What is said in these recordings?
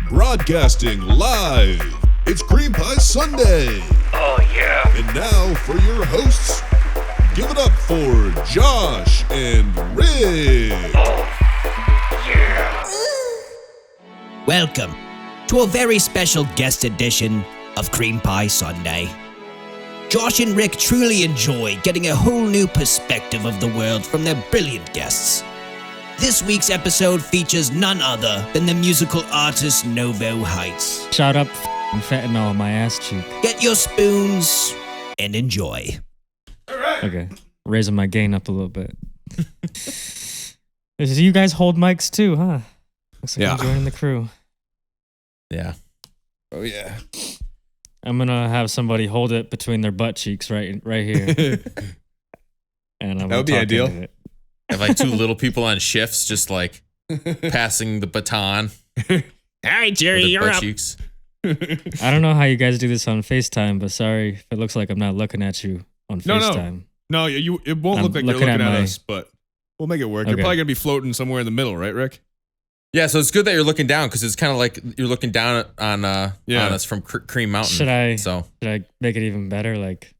Broadcasting live, it's Cream Pie Sunday. Oh, yeah. And now for your hosts, give it up for Josh and Rick. Oh, yeah. Welcome to a very special guest edition of Cream Pie Sunday. Josh and Rick truly enjoy getting a whole new perspective of the world from their brilliant guests. This week's episode features none other than the musical artist Novo Heights. Shut up, fentanyl on my ass cheek. Get your spoons and enjoy. Okay, raising my gain up a little bit. You guys hold mics too, huh? Looks like I'm joining the crew. Yeah. Oh, yeah. I'm gonna have somebody hold it between their butt cheeks right here. And I'm that would be ideal. It. Have like two little people on shifts, just like passing the baton. All right, Jerry, you're up. Cheeks. I don't know how you guys do this on FaceTime, but sorry if it looks like I'm not looking at you on FaceTime. No, it won't look like you're looking at us, but we'll make it work. Okay. You're probably going to be floating somewhere in the middle, right, Rick? Yeah, so it's good that you're looking down because it's kind of like you're looking down on us from Cream Mountain. Should I make it even better? Like,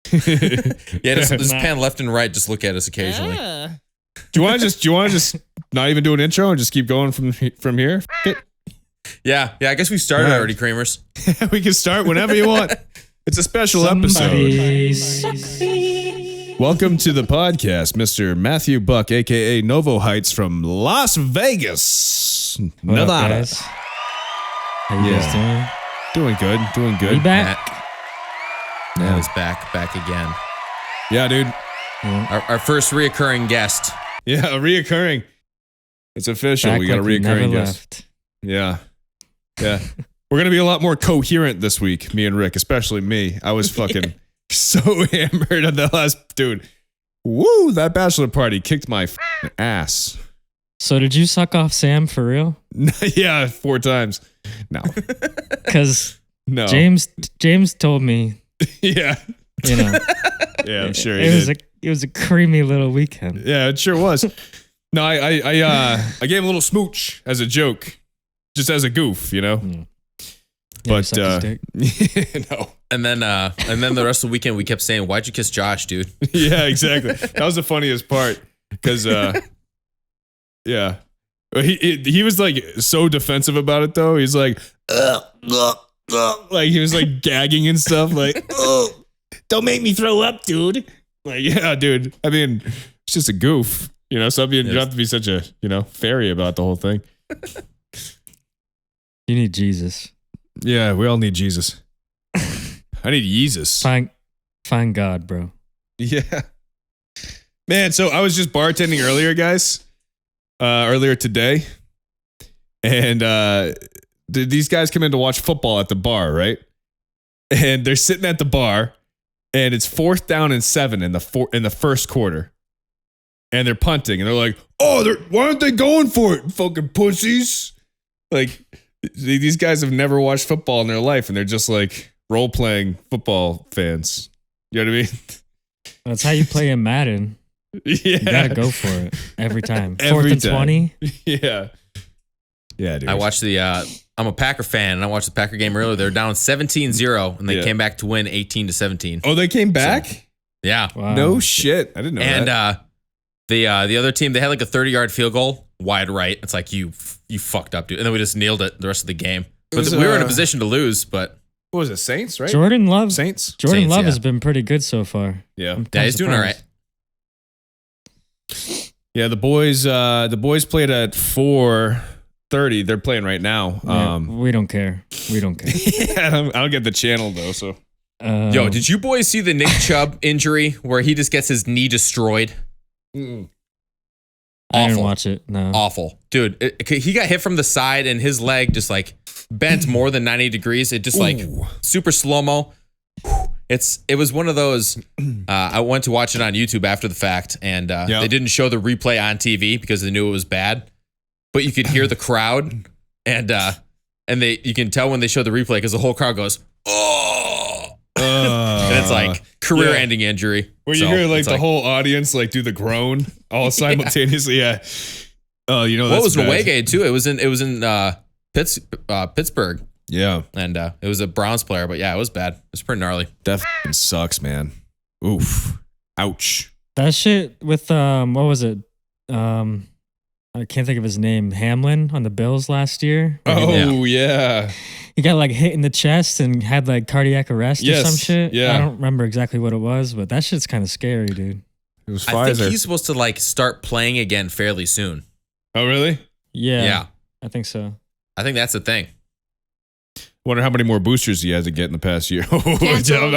yeah, just pan left and right. Just look at us occasionally. Do you want to just not even do an intro and just keep going from here? Yeah. I guess we started already, Creamers. We can start whenever you want. It's a special episode. Welcome to the podcast, Mr. Matthew Buck, aka Novo Heights from Las Vegas, Nevada. Guys? How you guys doing? Doing good. We back? Now he's back again. Yeah, dude. Yeah. Our first reoccurring guest. Yeah, reoccurring. It's official. Back we got a like reoccurring guest. Left. Yeah. We're going to be a lot more coherent this week, me and Rick, especially me. I was fucking so hammered on the last, dude. Woo, that bachelor party kicked my ass. So did you suck off Sam for real? Yeah, 4 times. No. Because No. James told me, Yeah. you know. Yeah, I'm sure he did. It was a creamy little weekend. Yeah, it sure was. No, I gave him a little smooch as a joke, just as a goof, you know. Yeah. But no. And then the rest of the weekend we kept saying, "Why'd you kiss Josh, dude?" Yeah, exactly. That was the funniest part because yeah, he was like so defensive about it though. He's like, like he was like gagging and stuff. Like, oh, don't make me throw up, dude. Like, yeah, dude. I mean, it's just a goof, you know. So you don't have to be such a fairy about the whole thing. You need Jesus. Yeah, we all need Jesus. I need Jesus. Find God, bro. Yeah. Man, so I was just bartending earlier, guys. Earlier today. And these guys come in to watch football at the bar, right? And they're sitting at the bar, and it's 4th down and 7 in the first quarter. And they're punting, and they're like, "Oh, why aren't they going for it, fucking pussies?" Like, these guys have never watched football in their life, and they're just like role-playing football fans. You know what I mean? That's how you play in Madden. Yeah. You gotta go for it every time. Every 4th and time. 20. Yeah. Yeah, dude. I watched I'm a Packer fan, and I watched the Packer game earlier. They were down 17-0, and they came back to win 18-17. Oh, they came back? So, yeah. Wow. No shit. I didn't know that. And the other team, they had like a 30-yard field goal, wide right. It's like, you fucked up, dude. And then we just nailed it the rest of the game. But we were in a position to lose, but... What was it, Saints, right? Jordan Love Saints, Love yeah. has been pretty good so far. Yeah. Yeah, he's doing all right. Yeah, the boys played at 4:30. They're playing right now. Yeah, we don't care. Yeah, I don't get the channel though, so. Yo, did you boys see the Nick Chubb injury where he just gets his knee destroyed? Mm-mm. I didn't watch it. No. Awful. Dude, he got hit from the side and his leg just like bent more than 90 degrees. It just like super slow-mo. It was one of those, I went to watch it on YouTube after the fact, and they didn't show the replay on TV because they knew it was bad, but you could hear the crowd, and you can tell when they show the replay because the whole crowd goes, "Oh!" And it's like career-ending injury. Where you hear like the whole audience like do the groan all simultaneously. Yeah. Oh, you know what that's was an bad. away game too? It was in Pittsburgh, Yeah. and it was a Browns player. But yeah, it was bad. It was pretty gnarly. That f***ing sucks, man. Oof. Ouch. That shit with what was it? I can't think of his name. Hamlin on the Bills last year. Oh, yeah. He got like hit in the chest and had like cardiac arrest or some shit. Yeah. I don't remember exactly what it was, but that shit's kind of scary, dude. It was I Pfizer. think he's supposed to like start playing again fairly soon. Oh, really? Yeah. I think so. I think that's the thing. Wonder how many more boosters he has to get in the past year. Canceled.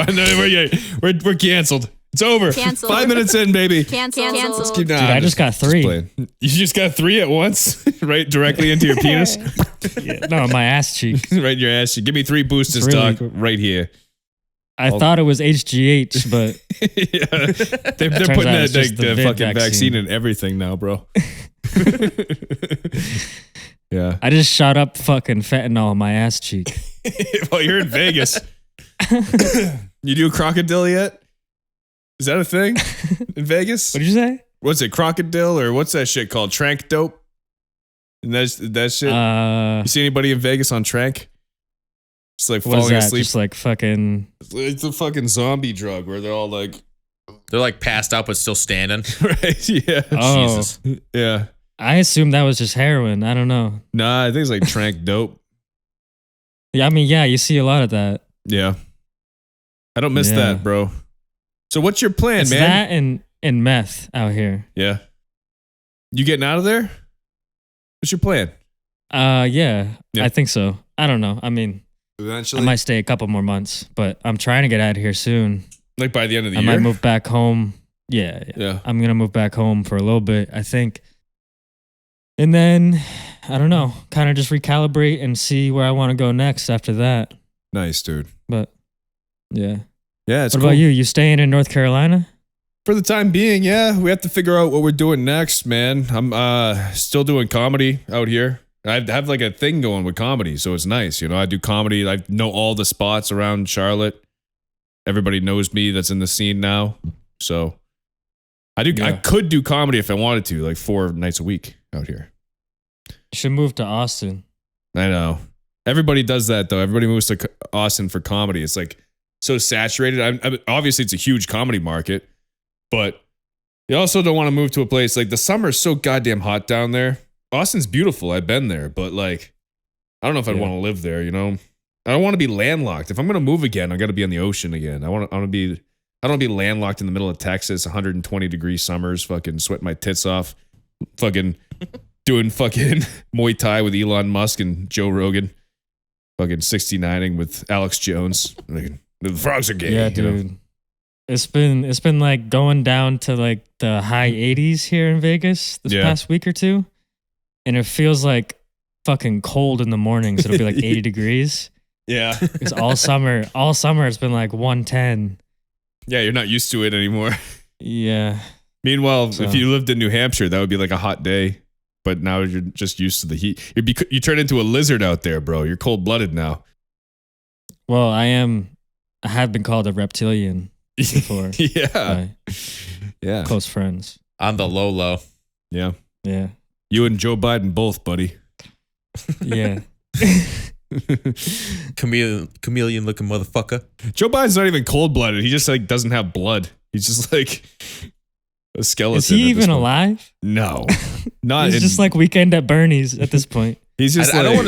We're canceled. It's over. Canceled. 5 minutes in, baby. Canceled. Keep- nah, Dude, I I'm just got 3. playing. You just got 3 at once? Right directly into your penis? No, my ass cheek. Right in your ass. Give me 3 boosters, It's really Doc. Right here. I thought it was HGH, but Yeah. They're Turns putting out that it's just the the vid fucking vaccine vaccine. in everything now, bro. Yeah. I just shot up fucking fentanyl on my ass cheek. Well, you're in Vegas. You do crocodile yet? Is that a thing in Vegas? What did you say? What's it, crocodile or what's that shit called? Trank dope? And that shit. You see anybody in Vegas on Trank? Just like What is falling that? asleep. Just like fucking. It's a fucking zombie drug where they're all like, They're like passed out but still standing. right? Yeah. Oh, Jesus. Yeah. I assumed that was just heroin. I don't know. Nah, I think it's like Trank dope. Yeah, I mean, yeah, you see a lot of that. Yeah. I don't miss Yeah. that, bro. So what's your plan, It's man? that and meth out here. Yeah. You getting out of there? What's your plan? Yeah, Yeah. I think so. I don't know. I mean, Eventually. I might stay a couple more months, but I'm trying to get out of here soon. Like by the end of the I year? might move back home. Yeah. Yeah. I'm going to move back home for a little bit, I think. And then, I don't know, kind of just recalibrate and see where I want to go next after that. Nice, dude. But, yeah. Yeah, it's What cool. about you? You staying in North Carolina? For the time being, yeah, we have to figure out what we're doing next, man. I'm still doing comedy out here. I have like a thing going with comedy, so it's nice. You know, I do comedy. I know all the spots around Charlotte. Everybody knows me that's in the scene now. So I do. I Yeah. could do comedy if I wanted to, like 4 nights a week out here. You should move to Austin. I know. Everybody does that though. Everybody moves to Austin for comedy. It's like so saturated. Obviously, it's a huge comedy market, but you also don't want to move to a place like the summer is so goddamn hot down there. Austin's beautiful. I've been there, but like, I don't know if I'd Yeah. want to live there. You know, I don't want to be landlocked. If I'm gonna move again, I got to be on the ocean again. I don't want to be landlocked in the middle of Texas, 120-degree summers, fucking sweating my tits off, fucking doing fucking Muay Thai with Elon Musk and Joe Rogan, fucking 69ing with Alex Jones. Like, the frogs are gay. Yeah, you know? dude. It's been like going down to like the high 80s here in Vegas this Yeah. past week or two. And it feels like fucking cold in the mornings. It'll be like 80 degrees. Yeah. It's all summer it's been like 110. Yeah, you're not used to it anymore. Yeah. Meanwhile, So- if you lived in New Hampshire, that would be like a hot day. But now you're just used to the heat. You turn into a lizard out there, bro. You're cold-blooded now. Well, I have been called a reptilian before Yeah. by Yeah. close friends. On the low. Yeah. Yeah. You and Joe Biden both, buddy. Yeah. Chameleon looking motherfucker. Joe Biden's not even cold-blooded. He just like doesn't have blood. He's just like a skeleton. Is he at this even point. alive? No. Not He's in- just like Weekend at Bernie's at this point. he's just I don't like-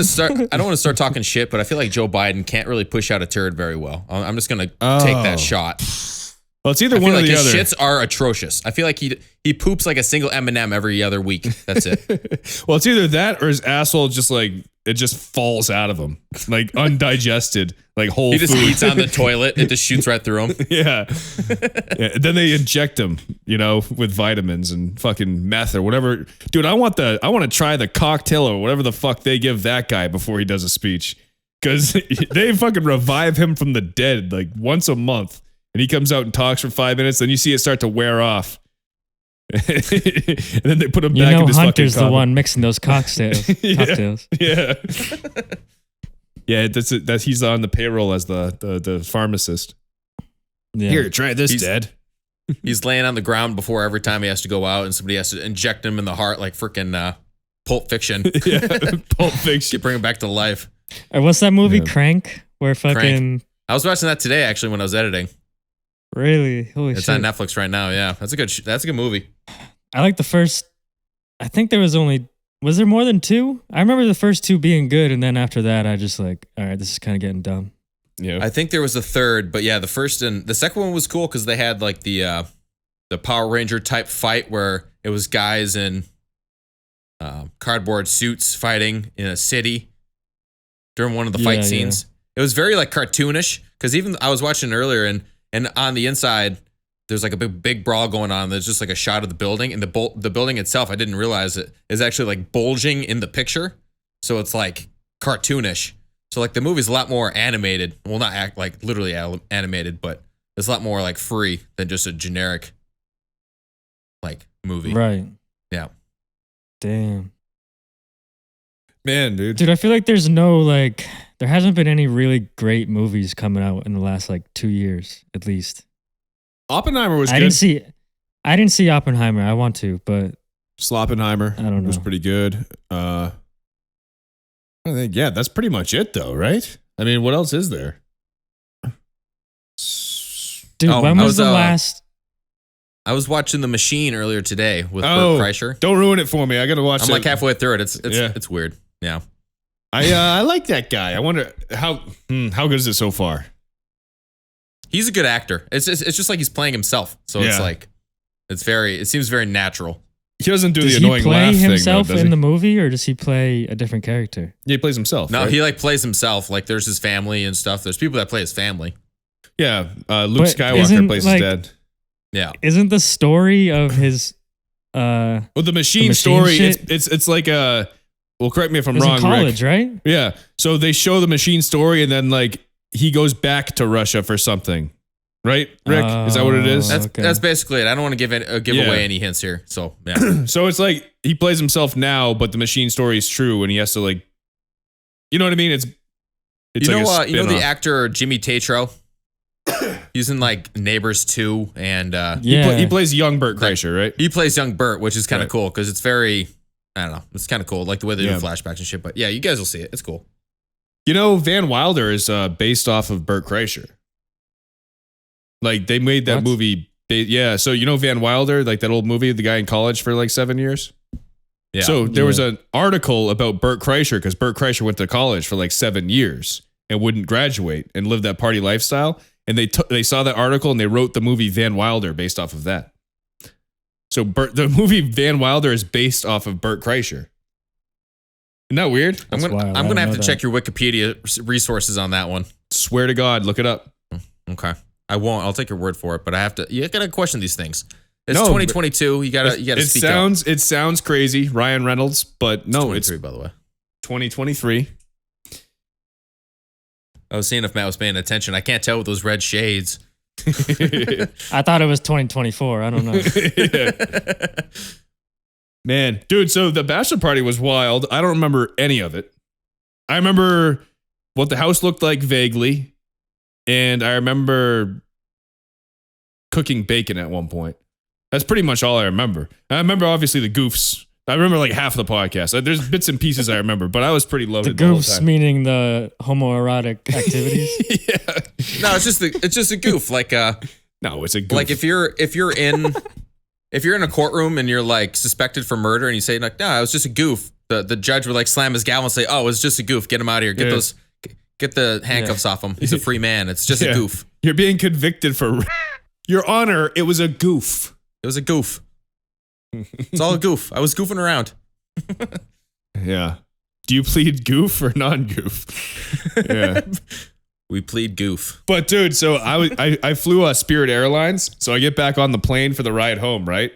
want to start talking shit, but I feel like Joe Biden can't really push out a turd very well. I'm just gonna take Oh. that shot. Well, it's either I feel one or like the his other. shits are atrocious. I feel like he poops like a single M&M every other week. That's it. Well, it's either that or his asshole just like it just falls out of him, like undigested, like whole He just food. eats on the toilet. It just shoots right through him. Yeah. Yeah. Then they inject him, you know, with vitamins and fucking meth or whatever. Dude, I want to try the cocktail or whatever the fuck they give that guy before he does a speech. Cause they fucking revive him from the dead like once a month. And he comes out and talks for 5 minutes, then you see it start to wear off. And then they put him You back in know his Hunter's fucking the coffin. one mixing those cocktails. cocktails. Yeah. Yeah, that's he's on the payroll as the pharmacist. Yeah. Here, try this, He's- Dad. He's laying on the ground before every time he has to go out, and somebody has to inject him in the heart like freaking Pulp Fiction. Yeah, Pulp Fiction. Bring it back to life. Or what's that movie, Yeah. Crank? Where fucking I was watching that today actually when I was editing. really holy It's shit. on Netflix right now. Yeah, that's a good movie. I like the first. I think there was there more than two? I remember the first two being good, and then after that, I just like, all right, this is kind of getting dumb. Yeah. I think there was a third, but yeah, the first and the second one was cool because they had like the Power Ranger type fight where it was guys in cardboard suits fighting in a city during one of the fight Yeah, scenes. It was very like cartoonish because even I was watching earlier and on the inside there's like a big brawl going on. There's just like a shot of the building and the building itself. I didn't realize it is actually like bulging in the picture, so it's like cartoonish. So like the movie's a lot more animated. Well, not like literally animated, but it's a lot more like free than just a generic like movie. Right. Yeah. Damn. Man, dude. Dude, I feel like there hasn't been any really great movies coming out in the last like 2 years, at least. Oppenheimer was I good. didn't see Oppenheimer. I want to, but Sloppenheimer I don't was know. pretty good. I think, yeah, that's pretty much it though, right? I mean, what else is there? dude, Oh, when I was was, the last? I was watching The Machine earlier today with Oh, Bert Kreischer. don't ruin it for me. I gotta watch I'm it. like halfway through it. Yeah. It's weird. Yeah. I like that guy. I wonder how good is it so far? He's a good actor. It's just like he's playing himself. So it's Yeah. like it seems very natural. He doesn't do Does the he annoying play laugh himself thing, though, does in he? the movie, or does he play a different character? Yeah, he plays himself. No, right? he like plays himself. Like there's his family and stuff. There's people that play his family. Yeah, Luke But Skywalker isn't, plays like- his dad. Yeah. Isn't the story of his Well, the machine, machine story, shit? it's like a. Well, correct me if I'm is wrong, in college, Rick. right? Yeah, so they show the machine story, and then like he goes back to Russia for something, right? Rick, is that what it is? That's Okay. that's basically it. I don't want to give Yeah. away any hints here. So yeah. So it's like he plays himself now, but the machine story is true, and he has to like, you know what I mean? It's you know like a you know the spin-off. actor Jimmy Tatro? He's in like Neighbors 2 and Yeah. He plays young Bert Kreischer, right? he plays young Bert, which is kind of Right. cool because it's very I don't know. It's kind of cool, like the way they Yeah. do flashbacks and shit. But yeah, you guys will see it. It's cool. You know, Van Wilder is based off of Bert Kreischer. Like they made that What? movie. Yeah, so you know Van Wilder, like that old movie, the guy in college for like 7 years. Yeah. So there was an article about Bert Kreischer because Bert Kreischer went to college for like 7 years and wouldn't graduate and lived that party lifestyle. And they saw that article and they wrote the movie Van Wilder based off of that. So the movie Van Wilder is based off of Bert Kreischer. Isn't that weird? I'm That's gonna wild. I I'm gonna didn't have to know check your Wikipedia resources on that one. Swear to God, look it up. Okay. I won't. I'll take your word for it, but I have to. You gotta question these things. It's No, 2022. You gotta It speak up. sounds crazy, Ryan Reynolds, but no, it's 23, by the way. 2023. I was seeing if Matt was paying attention. I can't tell with those red shades. I thought it was 2024. I don't know. Man, dude, so the bachelor party was wild. I don't remember any of it. I remember what the house looked like vaguely, and I remember cooking bacon at one point. That's pretty much all I remember. I remember obviously the goofs. I remember like half of the podcast. There's bits and pieces I remember, but I was pretty The loaded the whole goofs time. meaning the homoerotic activities. Yeah. No, it's just a goof. Like No, it's a goof. like if you're in a courtroom and you're like suspected for murder and you say like, no, it was just a goof. The judge would like slam his gavel and say, oh, it was just a goof. Get him out of here. Get the handcuffs off him. He's a free man. It's just Yeah. a goof. You're being convicted for Your Honor, it was a goof. It was a goof. It's all a goof. I was goofing around. Yeah. Do you plead goof or non-goof? Yeah. We plead goof. But dude, so I flew Spirit Airlines, so I get back on the plane for the ride home, right?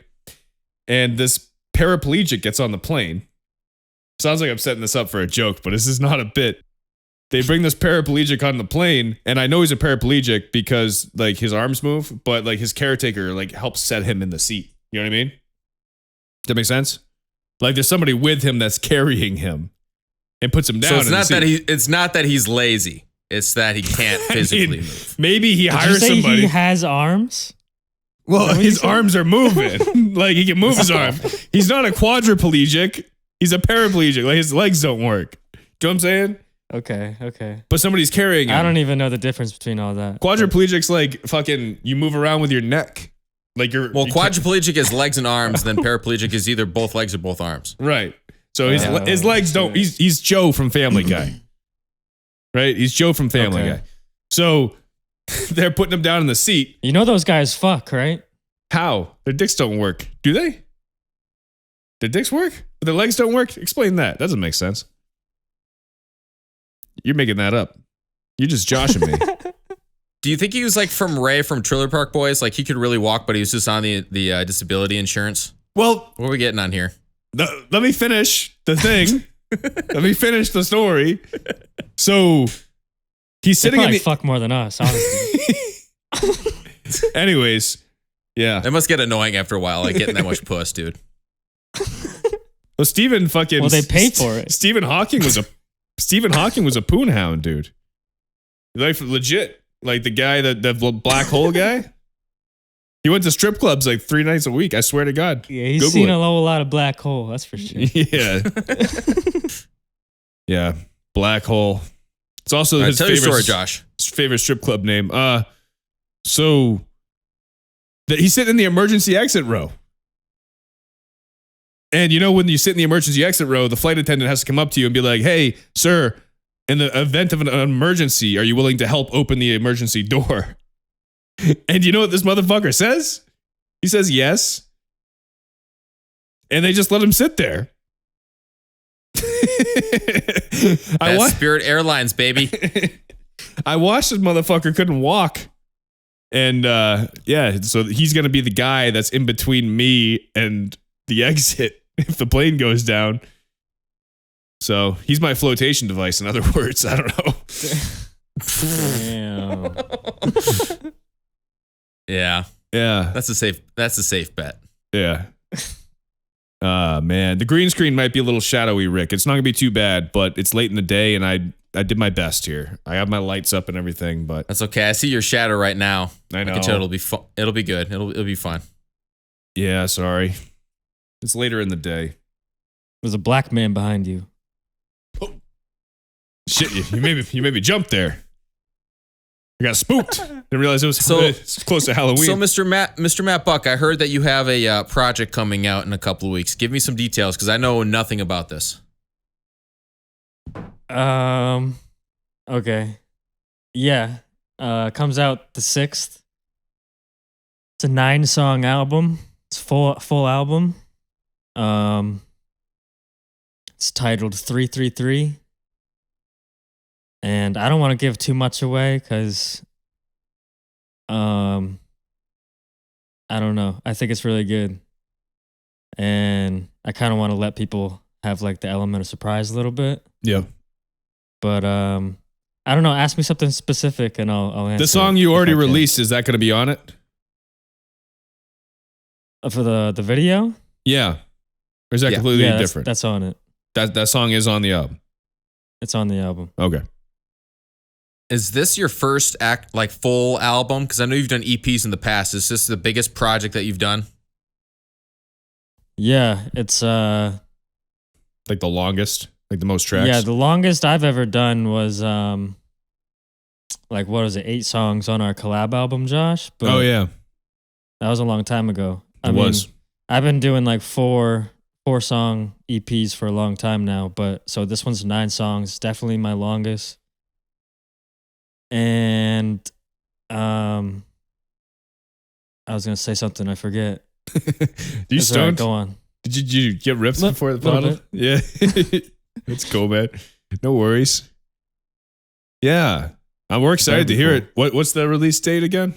And this paraplegic gets on the plane. Sounds like I'm setting this up for a joke, but this is not a bit. They bring this paraplegic on the plane, and I know he's a paraplegic because like his arms move, but like his caretaker like helps set him in the seat. You know what I mean? Does that make sense? Like there's somebody with him that's carrying him and puts him down. So it's in the not that seat. it's not that he's lazy. It's that he can't physically move. Maybe he Did you hires say somebody. he has arms? Well, what you his said? arms are moving. Like he can move his arm. He's not a quadriplegic. He's a paraplegic. Like his legs don't work. Do you know what I'm saying? Okay. But somebody's carrying him. I don't even know the difference between all that. Quadriplegic's like fucking, you move around with your neck. Like you're. Well, you quadriplegic is legs and arms, then paraplegic is either both legs or both arms. Right. So his legs don't. He's Joe from Family Guy. Right? He's Joe from Family Guy. So they're putting him down in the seat. You know those guys fuck, right? How? Their dicks don't work. Do they? Their dicks work? But their legs don't work? Explain that. That doesn't make sense. You're making that up. You're just joshing me. Do you think he was like from Ray from Trailer Park Boys? Like he could really walk, but he was just on the disability insurance? Well, What are we getting on here? let me finish the thing. Let me finish the story. So he's They sitting in probably the. fuck more than us, honestly. Anyways, yeah. It must get annoying after a while, like getting that much puss, dude. Well, Stephen fucking. Well, they pay for it. Stephen Hawking was a poon hound, dude. Like legit, like the guy the black hole guy. He went to strip clubs like 3 nights a week. I swear to God. Yeah, he's Google seen it. a whole lot of black hole, that's for sure. Yeah. Yeah. Black hole. It's also All right, his tell your favorite, story, Josh. his favorite strip club name. So he's sitting in the emergency exit row. And you know, when you sit in the emergency exit row, the flight attendant has to come up to you and be like, "Hey, sir, in the event of an emergency, are you willing to help open the emergency door?" And you know what this motherfucker says? He says yes. And they just let him sit there. That's Spirit Airlines, baby. I watched this motherfucker couldn't walk. And yeah, so he's going to be the guy that's in between me and the exit if the plane goes down. So he's my flotation device, in other words. I don't know. Damn. Yeah, Yeah. that's a safe bet. Yeah. Man, the green screen might be a little shadowy, Rick. It's not gonna be too bad, but it's late in the day, and I did my best here. I have my lights up and everything, but That's okay. I see your shadow right now. I know. can tell it'll be it'll be good. It'll be fun. Yeah, sorry. It's later in the day. There's a black man behind you. Shit, you made me jump there. I got spooked. Didn't realize it was it's close to Halloween. So, Mr. Matt Buck, I heard that you have a project coming out in a couple of weeks. Give me some details because I know nothing about this. Okay. Yeah. Comes out the 6th. It's a 9-song album. It's full album. It's titled 333. And I don't want to give too much away because I don't know. I think it's really good. And I kind of want to let people have like the element of surprise a little bit. yeah. But I don't know. Ask me something specific, and I'll answer. The song it you if already I can. released, is that going to be on it? For the video. Yeah. Or is that Yeah. completely Yeah, different? that's on it. That song is on the album. It's on the album. Okay. Is this your first full album? Because I know you've done EPs in the past. Is this the biggest project that you've done? Yeah, it's Like the longest, like the most tracks. yeah. The longest I've ever done was like what was it? 8 songs on our collab album, Josh. But Oh yeah. that was a long time ago. It was. I've been doing like 4-song EPs for a long time now, but so this one's 9 songs, definitely my longest. And I was gonna say something, I forget. Do you It's all right, stoned? go on. Did you get rips Li- before the little bottle? Yeah. Let's go, man. No worries. Yeah. We're excited to hear it. What's the release date again?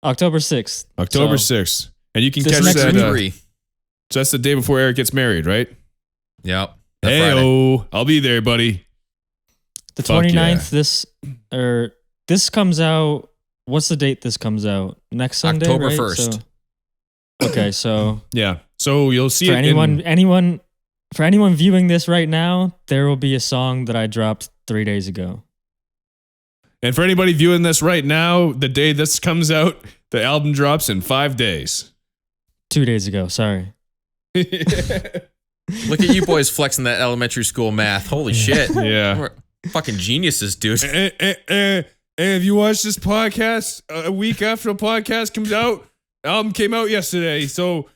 October 6th. October So, 6th. And you can This catch next that. week. Three. So that's the day before Eric gets married, right? Yep. That Hey, Friday. I'll be there, buddy. The Fuck 29th, this comes out. What's the date this comes out? Next Sunday, October right? 1st. Okay, so Yeah. So you'll see for it anyone viewing this right now, there will be a song that I dropped 3 days ago. and for anybody viewing this right now, the day this comes out, the album drops in 5 days. 2 days ago, sorry. Look at you boys flexing that elementary school math. Holy shit. Yeah. We're fucking geniuses, dude. And if you watch this podcast a week after the podcast comes out, album came out yesterday. So,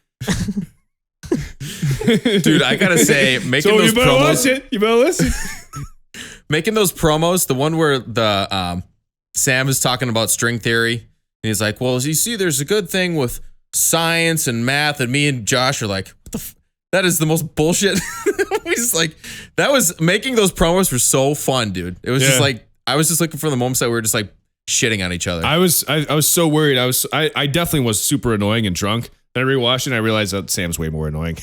Dude, I gotta say, making those promos. You better listen. Making those promos, the one where the Sam is talking about string theory, and he's like, "Well, as you see, there's a good thing with science and math," and me and Josh are like, "What the? That is the most bullshit." He's like, that was making those promos were so fun, dude. It was just like I was just looking for the moments that we were just like shitting on each other. I was so worried. I definitely was super annoying and drunk. Then I rewatched it and I realized that Sam's way more annoying.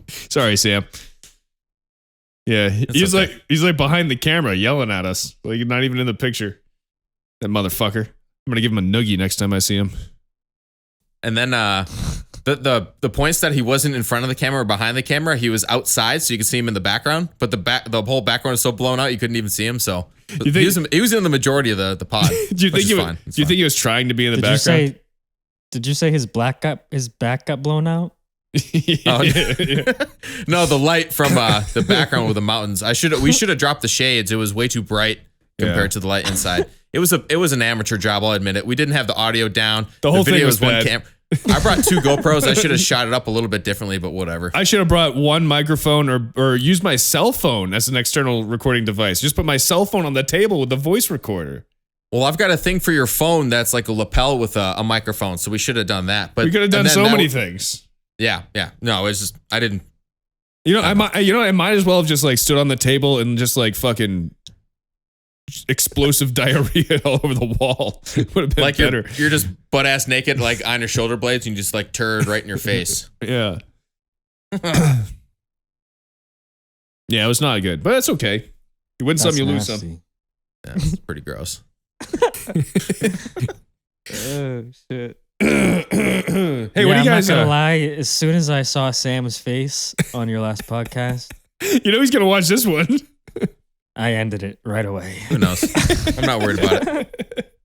Sorry, Sam. Yeah, he's okay. like behind the camera yelling at us, like not even in the picture. That motherfucker. I'm gonna give him a noogie next time I see him. And then the points that he wasn't in front of the camera or behind the camera, he was outside, so you could see him in the background. But the whole background is so blown out, you couldn't even see him. So he was in the majority of the pod. Do you think he was trying to be in the background? Did you say his back got blown out? No, the light from the background with the mountains. We should have dropped the shades. It was way too bright compared to the light inside. It was an amateur job, I'll admit it. We didn't have the audio down. The whole video thing was bad. one camera. I brought 2 GoPros. I should have shot it up a little bit differently, but whatever. I should have brought one microphone or used my cell phone as an external recording device. Just put my cell phone on the table with the voice recorder. Well, I've got a thing for your phone that's like a lapel with a microphone, so we should have done that. But we could have done so many things. Yeah. No, it's just I didn't. I might as well have just like stood on the table and just like fucking explosive diarrhea all over the wall. Would have been like better. You're just butt ass naked, like on your shoulder blades, and you just like turd right in your face. Yeah. Yeah, it was not good, but that's okay. You win some, you lose some. Yeah, it's pretty gross. Oh shit. Hey, what do you guys? I'm not gonna lie. As soon as I saw Sam's face on your last podcast, you know he's gonna watch this one. I ended it right away. Who knows? I'm not worried about it.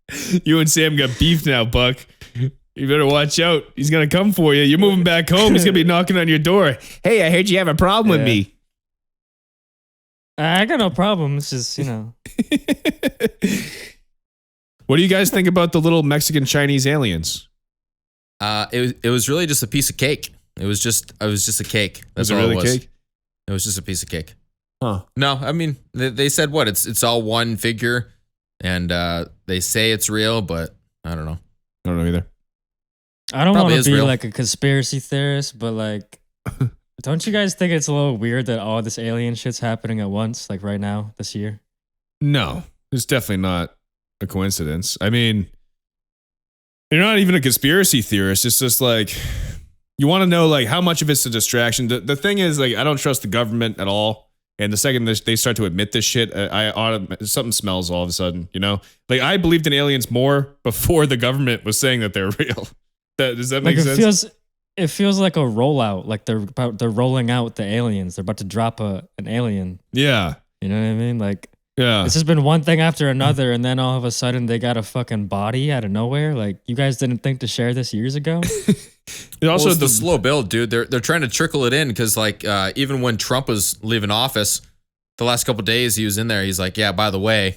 You and Sam got beef now, Buck. You better watch out. He's gonna come for you. You're moving back home. He's gonna be knocking on your door. Hey, I heard you have a problem with me. I got no problem. It's just, What do you guys think about the little Mexican Chinese aliens? It was really just a piece of cake. It was just a cake. That's all it was. Cake? It was just a piece of cake. Huh. No, I mean they said what? It's all one figure, and they say it's real, but I don't know. I don't know either. I don't want to be like a conspiracy theorist, but like, don't you guys think it's a little weird that all this alien shit's happening at once, like right now, this year? No, it's definitely not a coincidence. I mean, you're not even a conspiracy theorist. It's just like, you want to know like how much of it's a distraction. The thing is, like, I don't trust the government at all. And the second they start to admit this shit, something smells all of a sudden, Like, I believed in aliens more before the government was saying that they're real. Does that make sense? It feels like a rollout. Like they're rolling out the aliens. They're about to drop an alien. Yeah. You know what I mean? Like, yeah. It's just been one thing after another, and then all of a sudden they got a fucking body out of nowhere. Like, you guys didn't think to share this years ago? Also, it's the slow build, dude. They're trying to trickle it in because, like, even when Trump was leaving office, the last couple of days he was in there. He's like, "Yeah, by the way,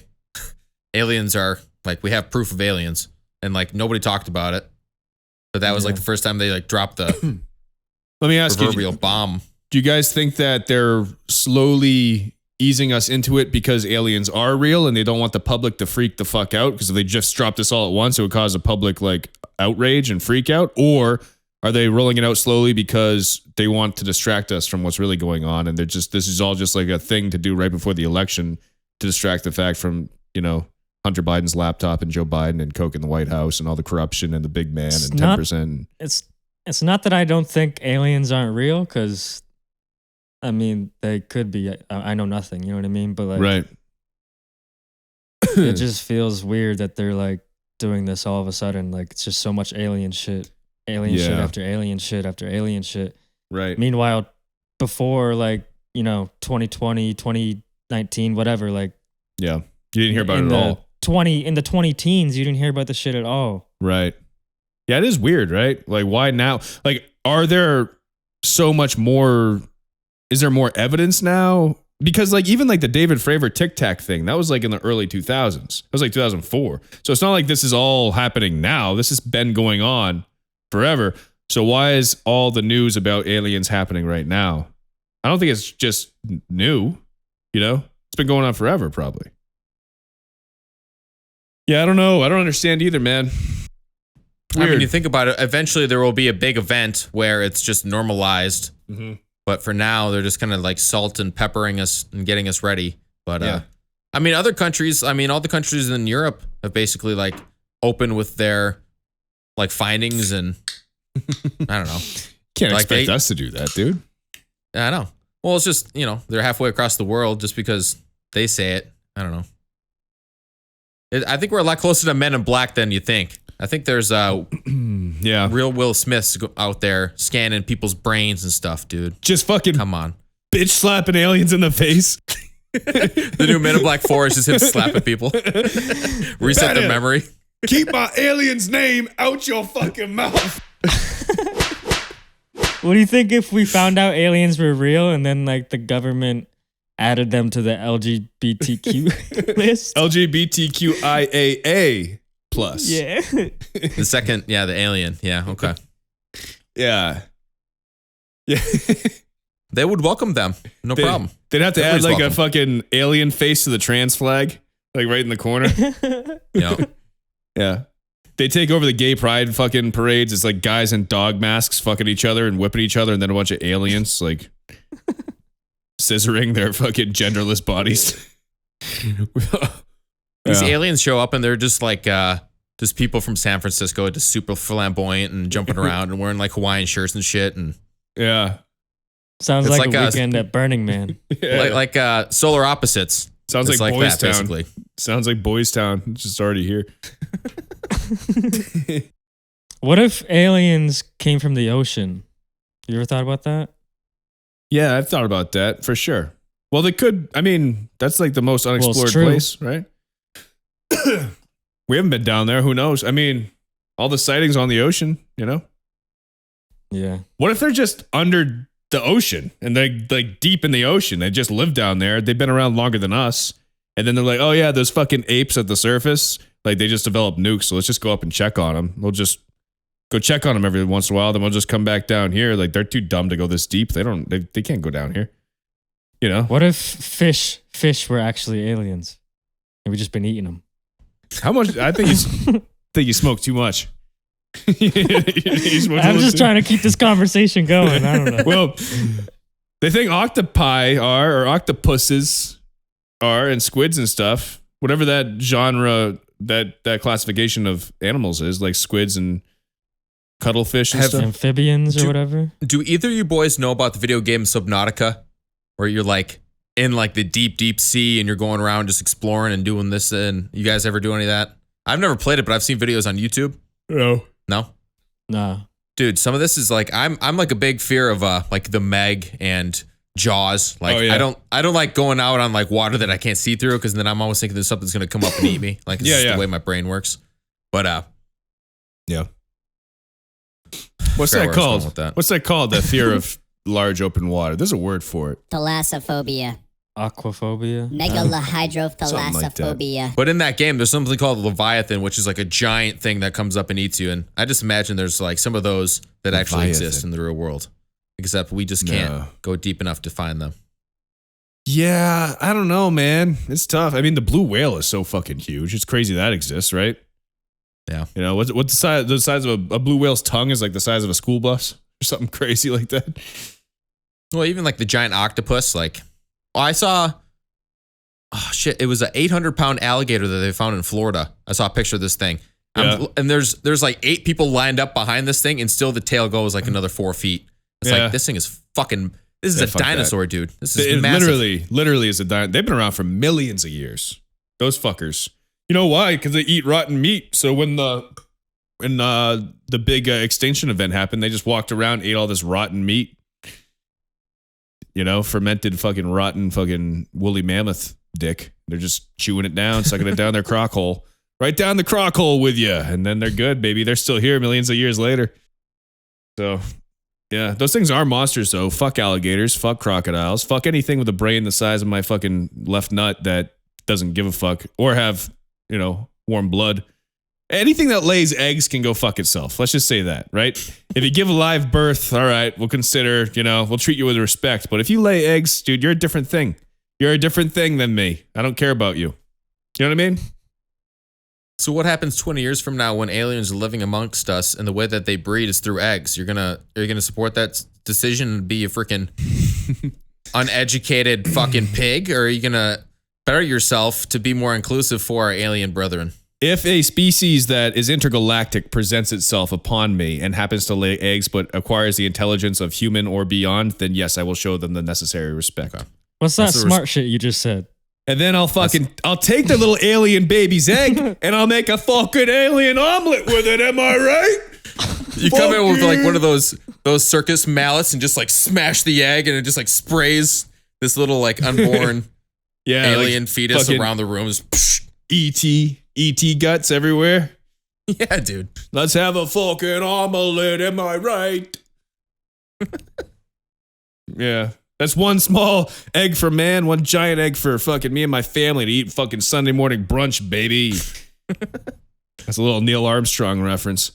aliens are like we have proof of aliens," and like nobody talked about it. But that was like the first time they like dropped the Let me ask proverbial bomb. Do you guys think that they're slowly easing us into it because aliens are real and they don't want the public to freak the fuck out? Because if they just dropped this all at once, it would cause a public like outrage and freak out? Or are they rolling it out slowly because they want to distract us from what's really going on? And this is all just like a thing to do right before the election to distract the fact from, Hunter Biden's laptop and Joe Biden and Coke in the White House and all the corruption and the big man and 10%. It's not that I don't think aliens aren't real, because I mean they could be. I know nothing. You know what I mean? But like, right. It just feels weird that they're like doing this all of a sudden. Like, it's just so much alien shit shit after alien shit after alien shit. Right. Meanwhile, before 2020, 2019, whatever, like, yeah, you didn't hear about it at all. In the 20 teens, you didn't hear about this shit at all. Right. Yeah, it is weird, right? Like, why now? Like, are there so much more. Is there more evidence now? Because like even like the David Fravor Tic Tac thing, that was like in the early 2000s. It was like 2004. So it's not like this is all happening now. This has been going on forever. So why is all the news about aliens happening right now? I don't think it's just new, you know? It's been going on forever, probably. Yeah, I don't know. I don't understand either, man. I mean, you think about it, eventually there will be a big event where it's just normalized. Mm-hmm. But for now, they're just kind of like salt and peppering us and getting us ready. But Yeah. I mean, other countries, I mean, all the countries in Europe have basically like opened with their like findings and I don't know. Can't Like expect they- us to do that, dude. I know. Well, it's just, you know, they're halfway across the world just because they say it. I don't know. I think we're a lot closer to Men in Black than you think. I think there's Yeah. real Will Smiths out there scanning people's brains and stuff, dude. Just fucking Come on. bitch slapping aliens in the face. The new Men in Black 4 is just him slapping people. Reset their memory. Keep my alien's name out your fucking mouth. What do you think if we found out aliens were real and then like the government added them to the LGBTQ list? LGBTQIAA plus. Yeah. The second, the alien. Yeah, okay. Yeah. Yeah. They would welcome them. No problem. They'd have to Everybody's add like welcome. a fucking alien face to the trans flag, like right in the corner. Yeah. Yeah. They take over the gay pride fucking parades. It's like guys in dog masks fucking each other and whipping each other, and then a bunch of aliens like scissoring their fucking genderless bodies. These Yeah. aliens show up and they're just like just people from San Francisco, just super flamboyant and jumping around and wearing like Hawaiian shirts and shit and Yeah. Sounds It's like like a a- weekend at Burning Man. Yeah. like solar opposites. Sounds It's like Boys that, Town. basically. Sounds like Boys Town. It's just already here. What if aliens came from the ocean? You ever thought about that? Yeah, I've thought about that for sure. Well, they could. I mean, that's like the most unexplored true. place, right? We haven't been down there. Who knows? I mean, all the sightings on the ocean, you know? Yeah. What if they're just under the ocean and they like deep in the ocean? They just live down there. They've been around longer than us. And then they're like, oh, yeah, those fucking apes at the surface. Like, they just developed nukes. So let's just go up and check on them. We'll just go check on them every once in a while. Then we'll just come back down here. Like, they're too dumb to go this deep. They can't go down here. You know? What if fish were actually aliens and we just been eating them? How much? I think you smoke too much. I'm just trying to keep this conversation going. I don't know. Well, they think octopi are, or octopuses are, and squids and stuff. Whatever that genre, that classification of animals is, like squids and cuttlefish and stuff. Amphibians or whatever. Do either of you boys know about the video game Subnautica? Where you're like in like the deep sea and you're going around just exploring and doing this, and you guys ever do any of that? I've never played it, but I've seen videos on YouTube. No. No? Nah. Dude, some of this is like I'm like a big fear of like the Meg and Jaws. Like Oh, yeah. I don't like going out on like water that I can't see through because then I'm always thinking there's something's gonna come up and eat me. Like it's just Yeah. the way my brain works. But Yeah. What's forgot where I that was called? going with that. What's that called? The fear of large open water. There's a word for it. Thalassophobia. Aquaphobia. Megalahydrothalassophophobia. But in that game, there's something called Leviathan, which is like a giant thing that comes up and eats you. And I just imagine there's like some of those that actually Leviathan. exist in the real world. Except we just can't No. go deep enough to find them. Yeah, I don't know, man. It's tough. I mean, the blue whale is so fucking huge. It's crazy that exists, right? Yeah. You know, what's the size? The size of a blue whale's tongue is like the size of a school bus or something crazy like that. Well, even like the giant octopus, like I saw, oh shit, it was an 800-pound alligator that they found in Florida. I saw a picture of this thing. Yeah. And there's like 8 people lined up behind this thing, and still the tail goes like another 4 feet. It's Yeah. like, this thing is fucking, this is Yeah, a fuck that. dinosaur, dude. This is It massive. literally is a dinosaur. They've been around for millions of years. Those fuckers. You know why? Because they eat rotten meat. So when the big extinction event happened, they just walked around, ate all this rotten meat. You know, fermented fucking rotten fucking woolly mammoth dick. They're just chewing it down, sucking it down their crock hole. Right down the crock hole with you. And then they're good, baby. They're still here millions of years later. So Yeah, those things are monsters, though. Fuck alligators. Fuck crocodiles. Fuck anything with a brain the size of my fucking left nut that doesn't give a fuck or have, warm blood. Anything that lays eggs can go fuck itself. Let's just say that, right? If you give a live birth, all right, we'll consider, we'll treat you with respect. But if you lay eggs, dude, you're a different thing. You're a different thing than me. I don't care about you. You know what I mean? So what happens 20 years from now when aliens are living amongst us and the way that they breed is through eggs? Are you gonna support that decision and be a freaking uneducated fucking pig, or are you gonna better yourself to be more inclusive for our alien brethren? If a species that is intergalactic presents itself upon me and happens to lay eggs but acquires the intelligence of human or beyond, then yes, I will show them the necessary respect. Okay. What's that smart shit you just said? And then I'll take the little alien baby's egg and I'll make a fucking alien omelet with it. Am I right? You come in with like one of those circus mallets and just like smash the egg, and it just like sprays this little like unborn alien fetus around the room. ET guts everywhere. Yeah, dude. Let's have a fucking omelet. Am I right? Yeah. That's one small egg for man, one giant egg for fucking me and my family to eat fucking Sunday morning brunch, baby. That's a little Neil Armstrong reference.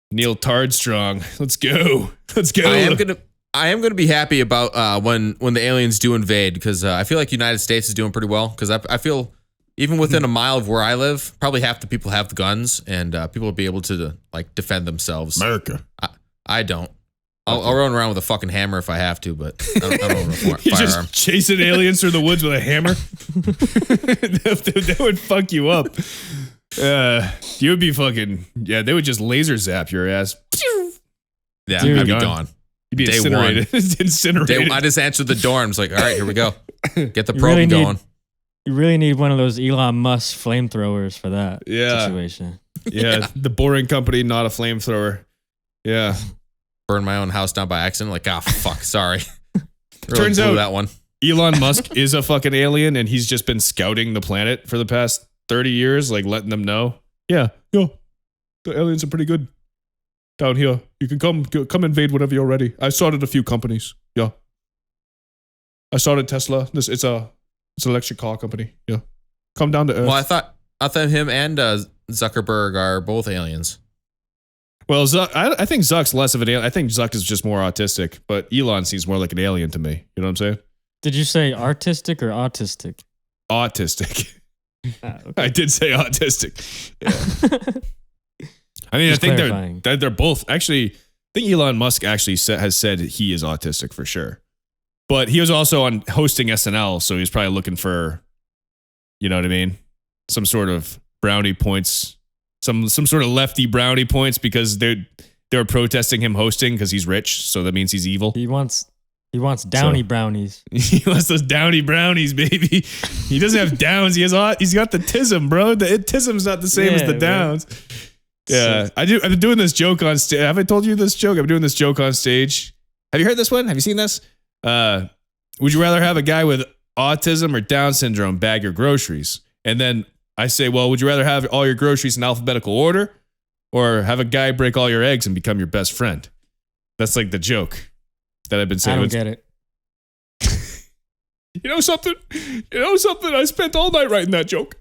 Neil Tardstrong. Let's go. Let's go. I am gonna be happy about when the aliens do invade, because I feel like United States is doing pretty well, because I feel even within a mile of where I live, probably half the people have the guns, and people will be able to like defend themselves. America. I don't. I'll run around with a fucking hammer if I have to, but I don't own a firearm. You're just chasing aliens through the woods with a hammer? That would fuck you up. You would be fucking... Yeah, they would just laser zap your ass. Yeah, Dude, I'd be gone. You'd be Day incinerated. Incinerated. I just answered the door and was like, all right, here we go. Get the probe going. You really need one of those Elon Musk flamethrowers for that situation. Yeah, the Boring Company, not a flamethrower. Yeah. Burn my own house down by accident. Like, fuck, sorry. Really Turns out that one. Elon Musk is a fucking alien, and he's just been scouting the planet for the past 30 years, like letting them know. Yeah, the aliens are pretty good down here. You can come invade whenever you're ready. I started a few companies. Yeah. I started Tesla. It's an electric car company. Yeah. Come down to Earth. Well, I thought him and Zuckerberg are both aliens. Well, I think Zuck's less of an alien. I think Zuck is just more autistic, but Elon seems more like an alien to me. You know what I'm saying? Did you say artistic or autistic? Autistic. Okay. I did say autistic. Yeah. I mean, Just I think clarifying. they're both. Actually, I think Elon Musk actually has said he is autistic for sure. But he was also on hosting SNL, so he's probably looking for, you know what I mean? Some sort of brownie points. Some sort of lefty brownie points, because they were protesting him hosting because he's rich, so that means he's evil. He wants Downy brownies. He wants those Downy brownies, baby. He doesn't have Downs. He's got the tism, bro. The tism's not the same as the Downs. Yeah, I've been doing this joke on stage. Have I told you this joke? I'm doing this joke on stage. Have you heard this one? Have you seen this? Would you rather have a guy with autism or Down syndrome bag your groceries? And then I say, well, would you rather have all your groceries in alphabetical order or have a guy break all your eggs and become your best friend? That's like the joke that I've been saying. I don't get it. You know something? I spent all night writing that joke.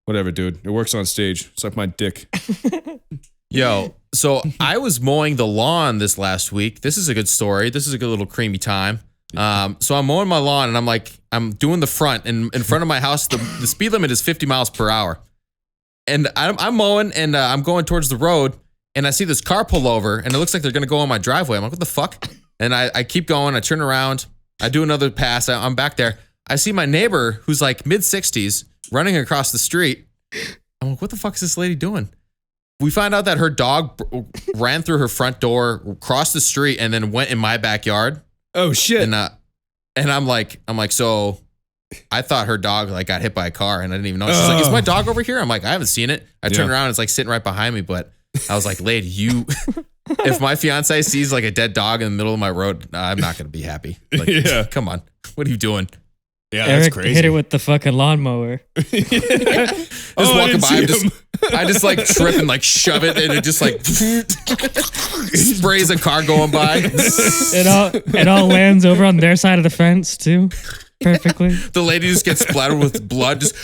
Whatever, dude. It works on stage. Suck my dick. Yo, so I was mowing the lawn this last week. This is a good story. This is a good little creamy time. So I'm mowing my lawn, and I'm doing the front, and in front of my house, the speed limit is 50 miles per hour. And I'm mowing, and I'm going towards the road, and I see this car pull over, and it looks like they're going to go on my driveway. I'm like, what the fuck? And I keep going. I turn around. I do another pass. I'm back there. I see my neighbor, who's like mid-60s, running across the street. I'm like, what the fuck is this lady doing? We find out that her dog ran through her front door, crossed the street, and then went in my backyard. Oh shit! And I'm like, so I thought her dog like got hit by a car, and I didn't even know. She's like, is my dog over here? I'm like, I haven't seen it. I turn around, it's like sitting right behind me. But I was like, lady, if my fiance sees like a dead dog in the middle of my road, I'm not gonna be happy. Like, come on, what are you doing? Yeah, that's Eric crazy. hit it with the fucking lawnmower. Just I walking didn't by, see I just like trip and like shove it, and it just like sprays a car going by. It all lands over on their side of the fence too, perfectly. The lady just gets splattered with blood. Just